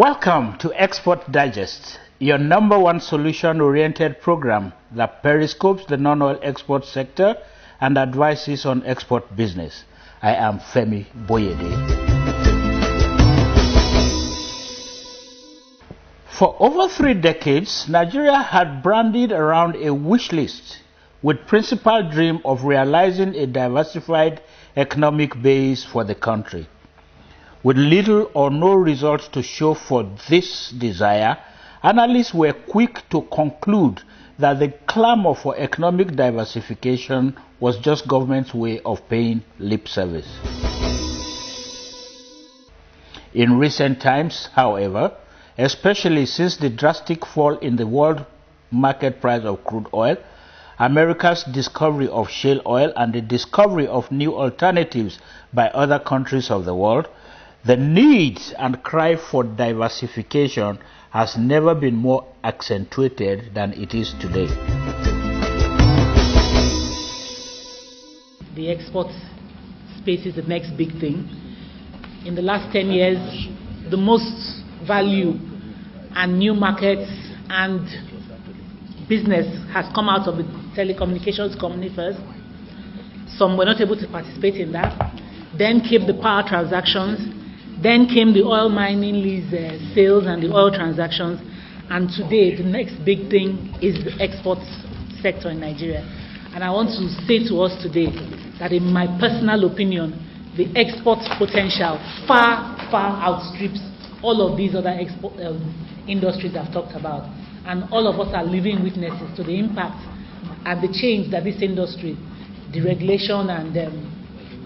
Welcome to Export Digest, your #1 solution-oriented program that periscopes the non-oil export sector and advises on export business. I am Femi Boyede. For over 3 decades, Nigeria had branded around a wish list with principal dream of realizing a diversified economic base for the country. With little or no results to show for this desire, analysts were quick to conclude that the clamor for economic diversification was just government's way of paying lip service. In recent times, however, especially since the drastic fall in the world market price of crude oil, America's discovery of shale oil, and the discovery of new alternatives by other countries of the world, the need and cry for diversification has never been more accentuated than it is today. The export space is the next big thing. In the last 10 years, the most value and new markets and business has come out of the telecommunications company first. Some were not able to participate in that. Then came the power transactions. Then came the oil mining lease sales and the oil transactions. And today, the next big thing is the export sector in Nigeria. And I want to say to us today that in my personal opinion, the export potential far outstrips all of these other export industries I've talked about. And all of us are living witnesses to the impact and the change that this industry, deregulation and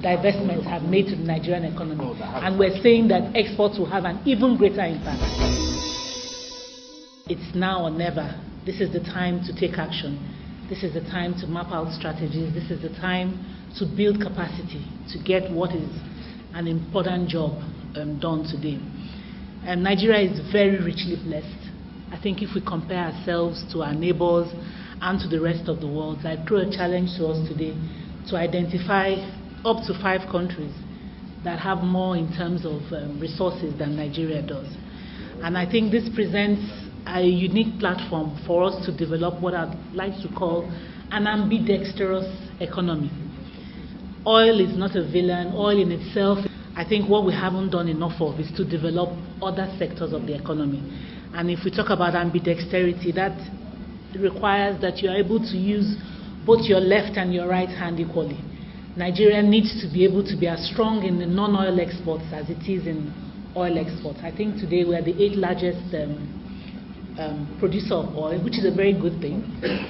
divestments have made to the Nigerian economy. And we're saying that exports will have an even greater impact. It's now or never. This is the time to take action. This is the time to map out strategies. This is the time to build capacity, to get what is an important job done today. Nigeria is very richly blessed. I think if we compare ourselves to our neighbors and to the rest of the world, I throw a challenge to us today to identify up to 5 countries that have more in terms of resources than Nigeria does. And I think this presents a unique platform for us to develop what I'd like to call an ambidextrous economy. Oil is not a villain. Oil in itself, I think what we haven't done enough of is to develop other sectors of the economy. And if we talk about ambidexterity, that requires that you're able to use both your left and your right hand equally. Nigeria needs to be able to be as strong in the non-oil exports as it is in oil exports. I think today we are the 8th largest producer of oil, which is a very good thing.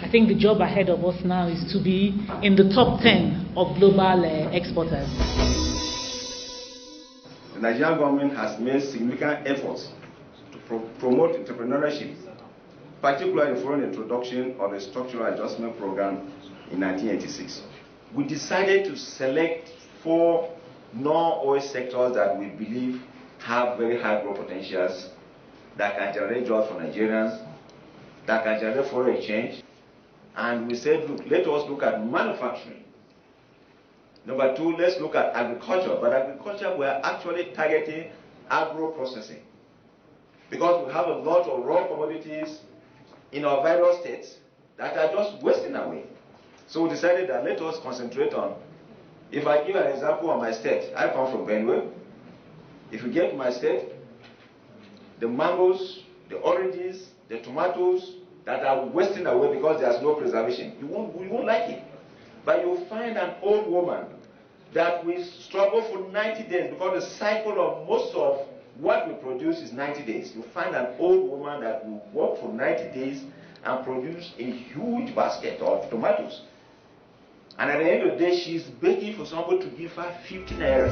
I think the job ahead of us now is to be in the top 10 of global exporters. The Nigerian government has made significant efforts to promote entrepreneurship, particularly following the introduction of the Structural Adjustment Program in 1986. We decided to select 4 non-oil sectors that we believe have very high growth potentials, that can generate jobs for Nigerians, that can generate foreign exchange. And we said, look, let us look at manufacturing. Number 2, let's look at agriculture. But agriculture, we are actually targeting agro-processing, because we have a lot of raw commodities in our various states that are just wasting away. So we decided that let us concentrate on, if I give an example of my state, I come from Benue. If you get my state, the mangoes, the oranges, the tomatoes that are wasting away because there's no preservation, you won't like it. But you'll find an old woman that will struggle for 90 days, because the cycle of most of what we produce is 90 days. You'll find an old woman that will work for 90 days and produce a huge basket of tomatoes. And at the end of the day, she's begging for somebody to give her 50 naira.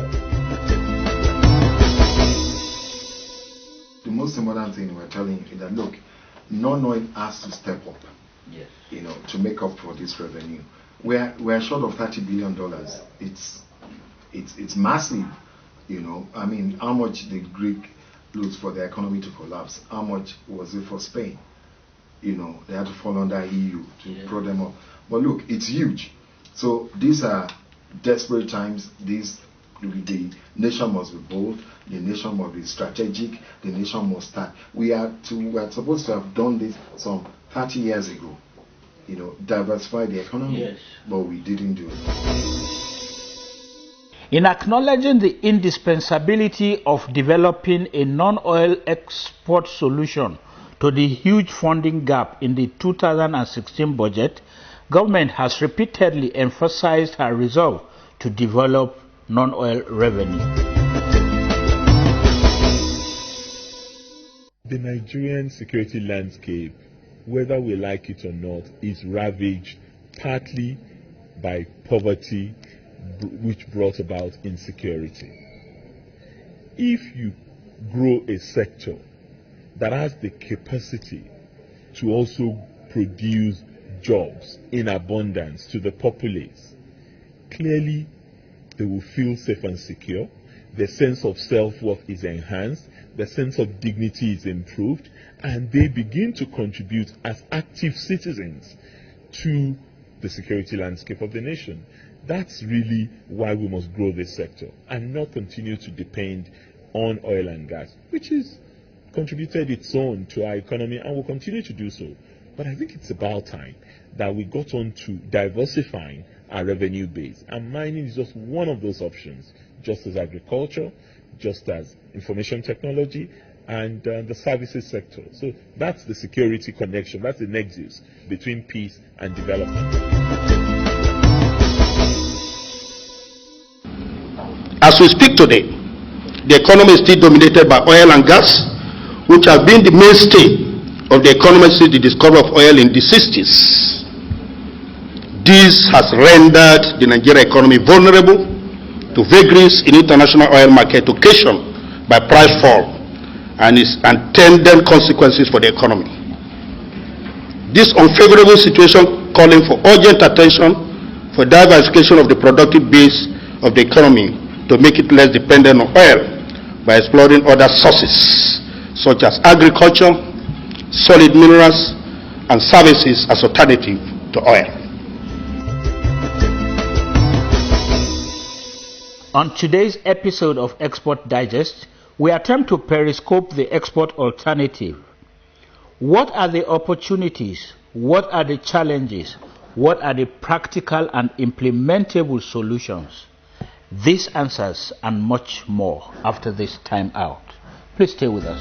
The most important thing we're telling you is that, look, non-oil has to step up, Yes. to make up for this revenue. We're short of $30 billion. It's massive, I mean, how much did Greek lose for the economy to collapse? How much was it for Spain? They had to fall under EU to pro them up. But look, it's huge. So these are desperate times. These the nation must be bold, the nation must be strategic, the nation must start. We are supposed to have done this some 30 years ago, diversify the economy, yes, but we didn't do it. In acknowledging the indispensability of developing a non-oil export solution to the huge funding gap in the 2016 budget, government has repeatedly emphasized her resolve to develop non-oil revenue. The Nigerian security landscape, whether we like it or not, is ravaged partly by poverty, which brought about insecurity. If you grow a sector that has the capacity to also produce jobs in abundance to the populace, clearly they will feel safe and secure, their sense of self-worth is enhanced, their sense of dignity is improved, and they begin to contribute as active citizens to the security landscape of the nation. That's really why we must grow this sector and not continue to depend on oil and gas, which has contributed its own to our economy and will continue to do so. But I think it's about time that we got on to diversifying our revenue base. And mining is just one of those options, just as agriculture, just as information technology, and the services sector. So that's the security connection, that's the nexus between peace and development. As we speak today, the economy is still dominated by oil and gas, which have been the mainstay of the economy since the discovery of oil in the 60s. This has rendered the Nigerian economy vulnerable to vagaries in international oil market occasioned by price fall and its attendant consequences for the economy. This unfavorable situation calling for urgent attention for diversification of the productive base of the economy to make it less dependent on oil by exploring other sources such as agriculture, solid minerals, and services as alternative to oil. On today's episode of Export Digest, we attempt to periscope the export alternative. What are the opportunities? What are the challenges? What are the practical and implementable solutions? These answers and much more after this time out. Please stay with us.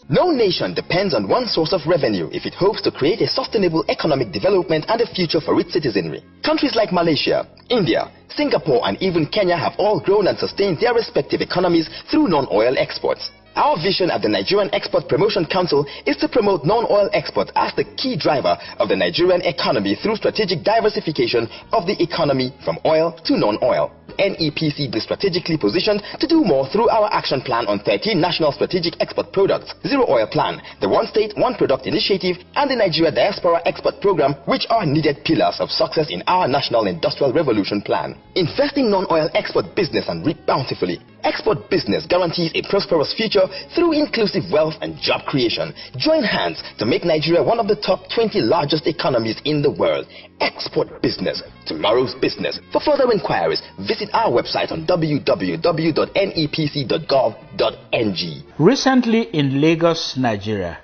No nation depends on one source of revenue if it hopes to create a sustainable economic development and a future for its citizenry. Countries like Malaysia, India, Singapore, and even Kenya have all grown and sustained their respective economies through non-oil exports. Our vision at the Nigerian Export Promotion Council is to promote non-oil exports as the key driver of the Nigerian economy through strategic diversification of the economy from oil to non-oil. NEPC is strategically positioned to do more through our action plan on 13 national strategic export products, Zero Oil Plan, the One State, One Product Initiative, and the Nigeria Diaspora Export Program, which are needed pillars of success in our National Industrial Revolution Plan. Investing non-oil export business and reap bountifully. Export business guarantees a prosperous future through inclusive wealth and job creation. Join hands to make Nigeria one of the top 20 largest economies in the world. Export business, tomorrow's business. For further inquiries, visit our website on www.nepc.gov.ng. Recently in Lagos, Nigeria,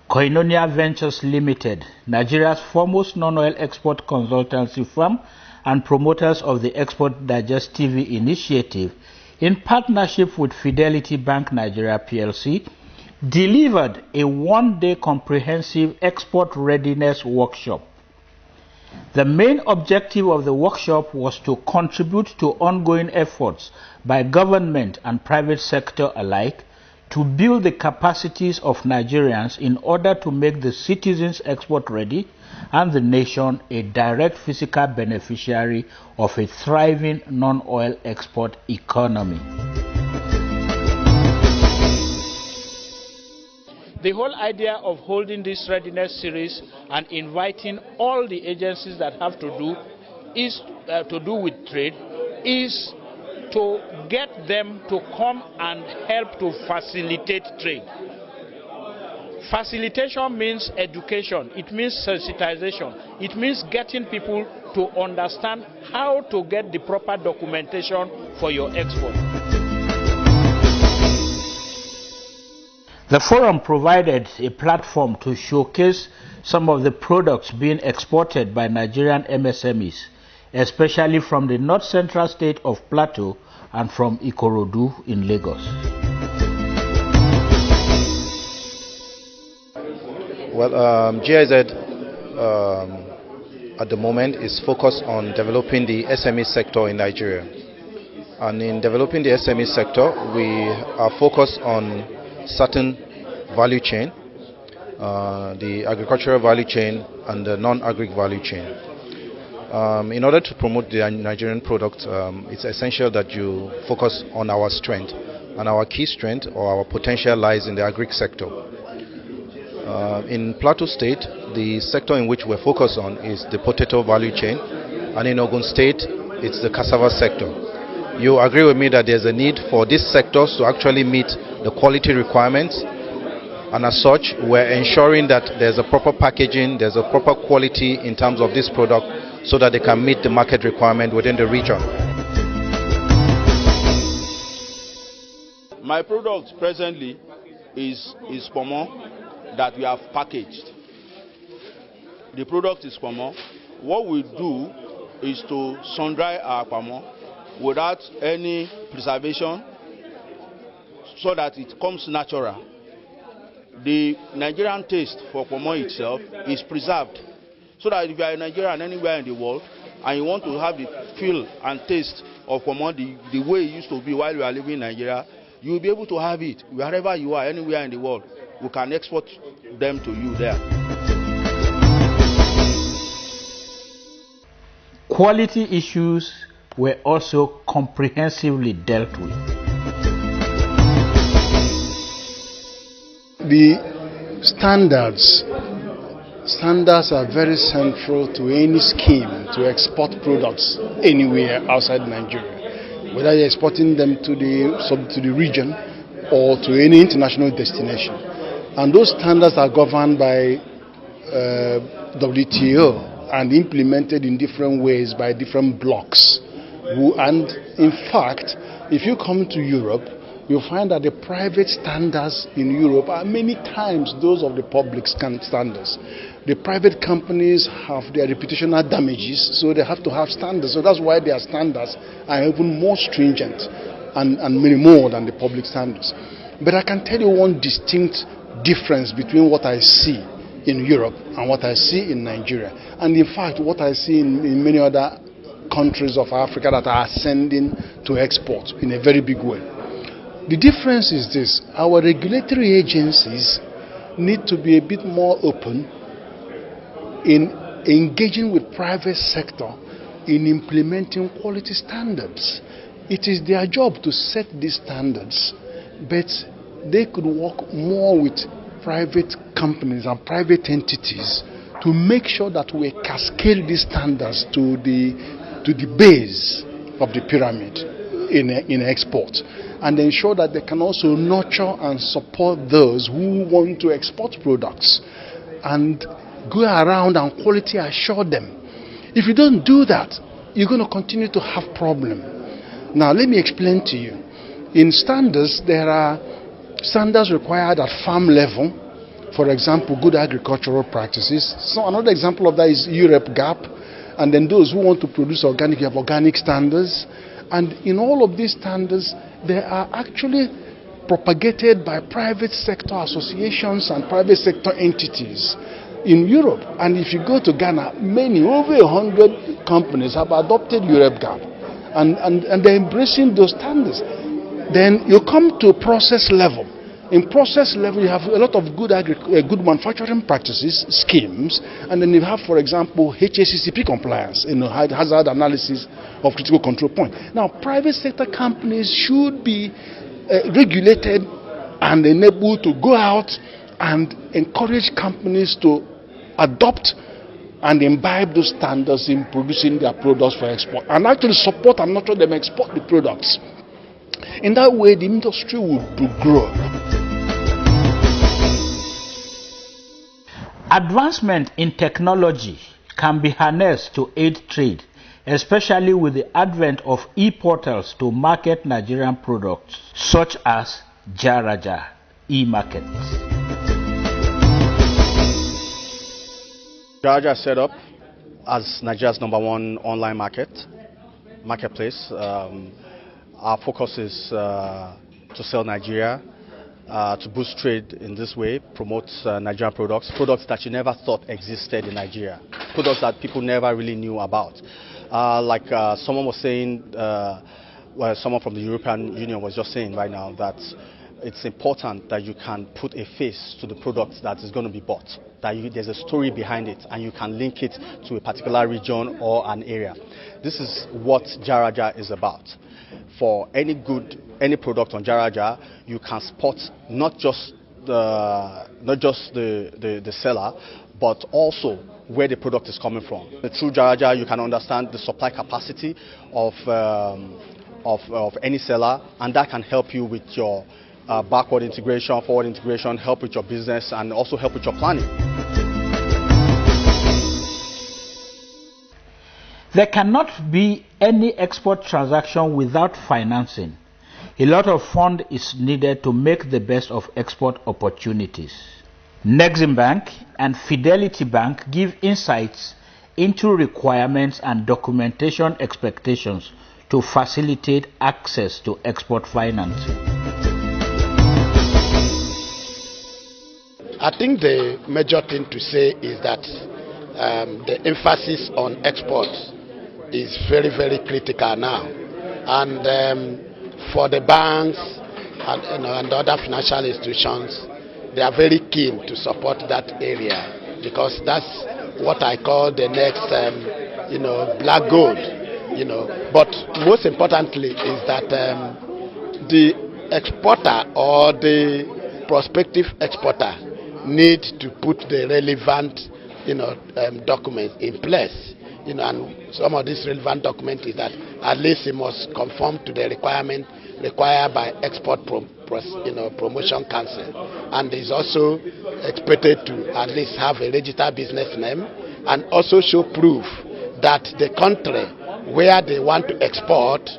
Koinonia Ventures Limited, Nigeria's foremost non-oil export consultancy firm and promoters of the Export Digest TV initiative, in partnership with Fidelity Bank Nigeria PLC, delivered a one-day comprehensive export readiness workshop. The main objective of the workshop was to contribute to ongoing efforts by government and private sector alike to build the capacities of Nigerians in order to make the citizens export ready and the nation a direct physical beneficiary of a thriving non-oil export economy. The whole idea of holding this readiness series and inviting all the agencies that have to do with trade is to get them to come and help to facilitate trade. Facilitation means education, it means sensitization, it means getting people to understand how to get the proper documentation for your export. The forum provided a platform to showcase some of the products being exported by Nigerian MSMEs, especially from the north-central state of Plateau and from Ikorodu in Lagos. Well, GIZ at the moment is focused on developing the SME sector in Nigeria. And in developing the SME sector, we are focused on certain value chain, the agricultural value chain and the non-agric value chain. In order to promote the Nigerian product, it's essential that you focus on our strength, and our key strength or our potential lies in the agric sector. In Plateau State, the sector in which we're focused on is the potato value chain, and in Ogun State, it's the cassava sector. You agree with me that there's a need for these sectors to actually meet the quality requirements, and as such, we're ensuring that there's a proper packaging, there's a proper quality in terms of this product so that they can meet the market requirement within the region. My product presently is pomo that we have packaged. The product is pomo. What we do is to sun-dry our pomo without any preservation so that it comes natural. The Nigerian taste for pomo itself is preserved, so that if you are in Nigeria and anywhere in the world and you want to have the feel and taste of pomo the way it used to be while you are living in Nigeria, you will be able to have it wherever you are, anywhere in the world. We can export them to you there. Quality issues were also comprehensively dealt with. The standards are very central to any scheme to export products anywhere outside Nigeria, whether you're exporting them to the region or to any international destination. And those standards are governed by WTO and implemented in different ways by different blocks. And in fact, if you come to Europe, you'll find that the private standards in Europe are many times those of the public standards. The private companies have their reputational damages, so they have to have standards. So that's why their standards are even more stringent and many more than the public standards. But I can tell you one distinct difference between what I see in Europe and what I see in Nigeria. And in fact, what I see in many other countries of Africa that are ascending to export in a very big way. The difference is this: our regulatory agencies need to be a bit more open in engaging with private sector in implementing quality standards. It is their job to set these standards, but they could work more with private companies and private entities to make sure that we cascade these standards to the base of the pyramid in export, and ensure that they can also nurture and support those who want to export products and go around and quality assure them. If you don't do that, you're going to continue to have problems. Now, let me explain to you. In standards, there are standards required at farm level. For example, good agricultural practices. So another example of that is Europe GAP. And then those who want to produce organic, you have organic standards. And in all of these standards, they are actually propagated by private sector associations and private sector entities in Europe. And if you go to Ghana, over 100 companies have adopted Europe GAP. And they're embracing those standards. Then you come to process level. In process level, you have a lot of good manufacturing practices, schemes, and then you have, for example, HACCP compliance, hazard analysis of critical control point. Now, private sector companies should be regulated and enabled to go out and encourage companies to adopt and imbibe those standards in producing their products for export, and actually support and nurture them export the products. In that way, the industry will grow. Advancement in technology can be harnessed to aid trade, especially with the advent of e-portals to market Nigerian products, such as Jaraja e-market. Jaraja set up as Nigeria's #1 online marketplace. Our focus is to sell Nigeria, to boost trade in this way, promote Nigerian products that you never thought existed in Nigeria, products that people never really knew about. Like someone was saying, well, someone from the European Union was just saying right now that it's important that you can put a face to the product that is going to be bought, that there's a story behind it and you can link it to a particular region or an area. This is what Jaraja is about. For any product on Jaraja, you can spot not just the seller, but also where the product is coming from. Through Jaraja, you can understand the supply capacity of any seller, and that can help you with your backward integration, forward integration, help with your business, and also help with your planning. There cannot be any export transaction without financing. A lot of fund is needed to make the best of export opportunities. Nexim Bank and Fidelity Bank give insights into requirements and documentation expectations to facilitate access to export financing. I think the major thing to say is that the emphasis on exports is very, very critical now. And for the banks and other financial institutions, they are very keen to support that area, because that's what I call the next, black gold. But most importantly is that the exporter or the prospective exporter need to put the relevant, documents in place. And some of these relevant documents is that at least it must conform to the requirement required by Export Promotion Council, and is also expected to at least have a registered business name, and also show proof that the country where they want to export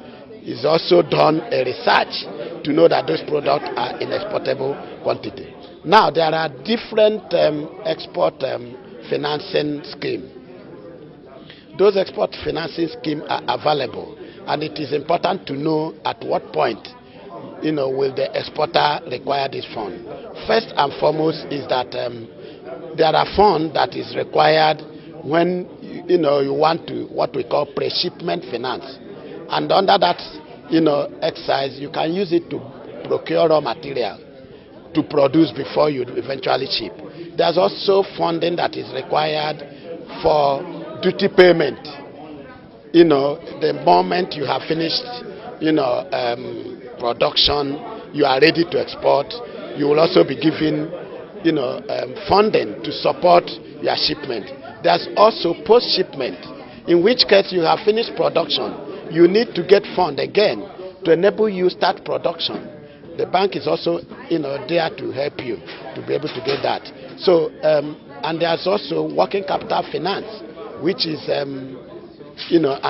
is also done a research to know that those products are in exportable quantity. Now there are different export financing schemes. Those export financing schemes are available, and it is important to know at what point will the exporter require this fund. First and foremost is that there are funds that is required when you want to what we call pre-shipment finance, and under that exercise you can use it to procure raw material to produce before you eventually ship. There's also funding that is required for duty payment. The moment you have finished production, you are ready to export, you will also be given funding to support your shipment. There's also post-shipment, in which case you have finished production, you need to get fund again to enable you start production. The bank is also there to help you to be able to get that. So and there's also working capital finance, which is an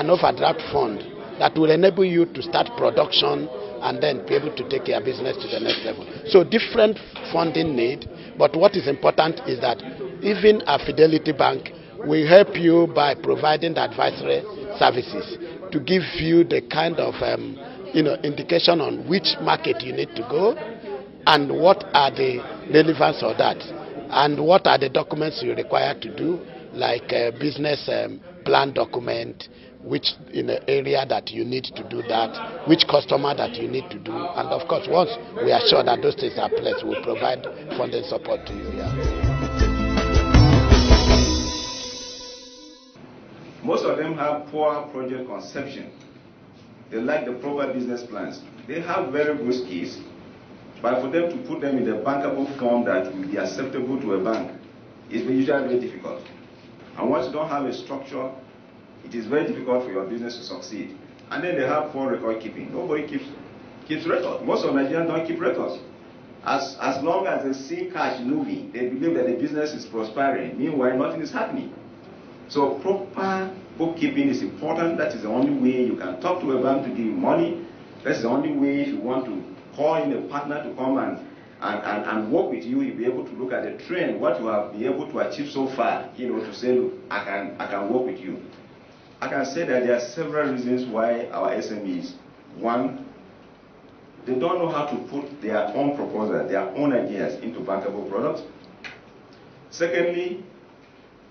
overdraft fund that will enable you to start production and then be able to take your business to the next level. So different funding need, but what is important is that even a Fidelity Bank will help you by providing the advisory services to give you the kind of indication on which market you need to go, and what are the relevance of that, and what are the documents you require to do, like a business plan document, which in the area that you need to do that, which customer that you need to do, and of course once we are sure that those things are placed, we'll provide funding support to you. Most of them have poor project conception. They lack the proper business plans. They have very good skills, but for them to put them in a bankable form that will be acceptable to a bank is usually very difficult. And once you don't have a structure, it is very difficult for your business to succeed. And then they have poor record keeping. Nobody keeps records. Most of Nigerians don't keep records. As long as they see cash moving, they believe that the business is prospering. Meanwhile, nothing is happening. So proper bookkeeping is important. That is the only way you can talk to a bank to give you money. That's the only way if you want to call in a partner to come and work with you, you'll be able to look at the trend, what you have been able to achieve so far, to say, look, I can work with you. I can say that there are several reasons why our SMEs, one, they don't know how to put their own proposal, their own ideas into bankable products. Secondly,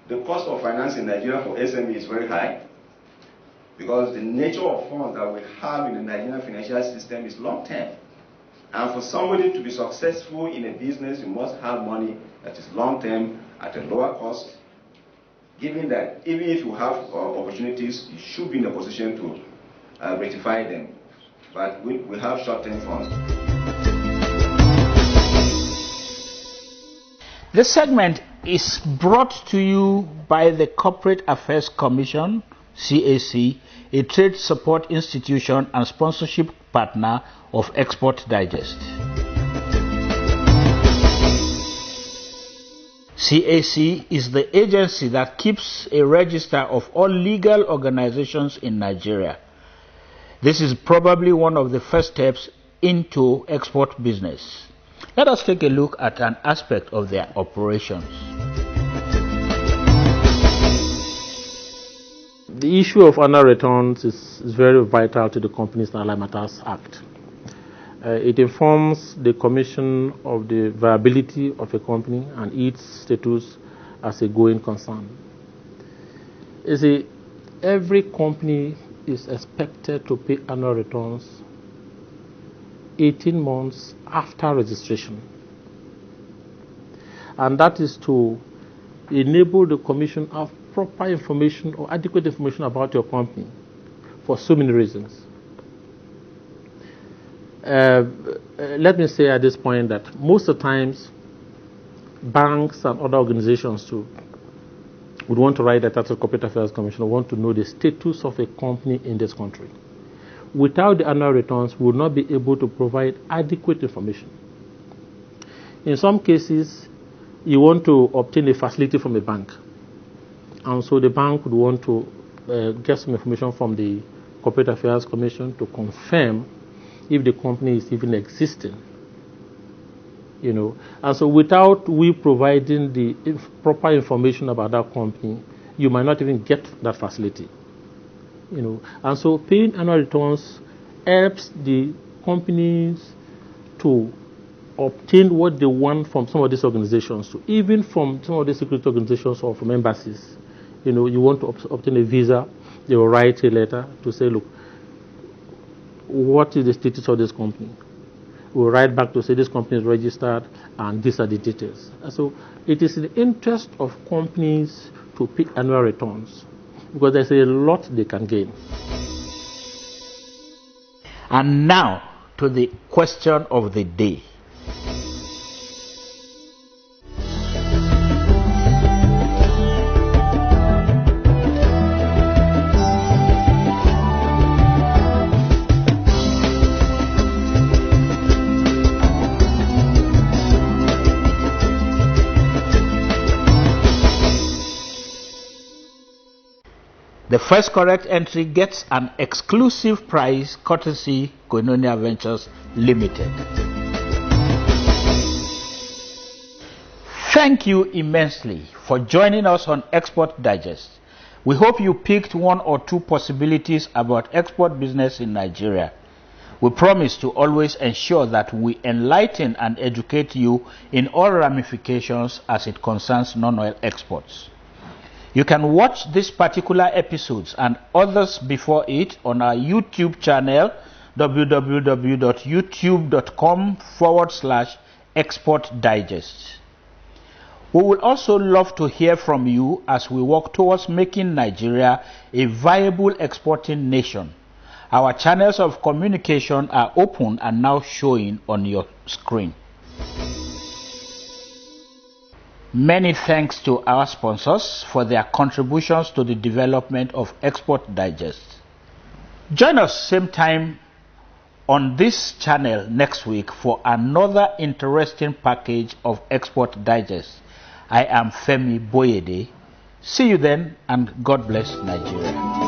the cost of finance in Nigeria for SME is very high because the nature of funds that we have in the Nigerian financial system is long-term. And for somebody to be successful in a business, you must have money that is long-term at a lower cost, given that even if you have opportunities, you should be in a position to rectify them. But we have short-term funds. This segment is brought to you by the Corporate Affairs Commission, CAC, a trade support institution and sponsorship partner of Export Digest. CAC is the agency that keeps a register of all legal organizations in Nigeria. This is probably one of the first steps into export business. Let us take a look at an aspect of their operations. The issue of annual returns is very vital to the Companies and Allied Matters Act. It informs the Commission of the viability of a company and its status as a going concern. You see, every company is expected to pay annual returns 18 months after registration. And that is to enable the Commission to have proper information or adequate information about your company for so many reasons. Let me say at this point that most of the times banks and other organizations too would want to write that to the Corporate Affairs Commission, want to know the status of a company in this country. Without the annual returns, we will not be able to provide adequate information. In some cases, you want to obtain a facility from a bank, and so the bank would want to get some information from the Corporate Affairs Commission to confirm if the company is even existing. And so without we providing the proper information about that company, you might not even get that facility. And so paying annual returns helps the companies to obtain what they want from some of these organizations, so even from some of the security organizations or from embassies. You want to obtain a visa, they will write a letter to say, look, what is the status of this company? We'll write back to say this company is registered and these are the details. And so it is in the interest of companies to pay annual returns because there's a lot they can gain. And now to the question of the day. The first correct entry gets an exclusive prize courtesy Koinonia Ventures Limited. Thank you immensely for joining us on Export Digest. We hope you picked one or two possibilities about export business in Nigeria. We promise to always ensure that we enlighten and educate you in all ramifications as it concerns non-oil exports. You can watch these particular episodes and others before it on our YouTube channel www.youtube.com/exportdigest. We would also love to hear from you as we work towards making Nigeria a viable exporting nation. Our channels of communication are open and now showing on your screen. Many thanks to our sponsors for their contributions to the development of Export Digest. Join us same time on this channel next week for another interesting package of Export Digest. I am Femi Boyede. See you then, and God bless Nigeria.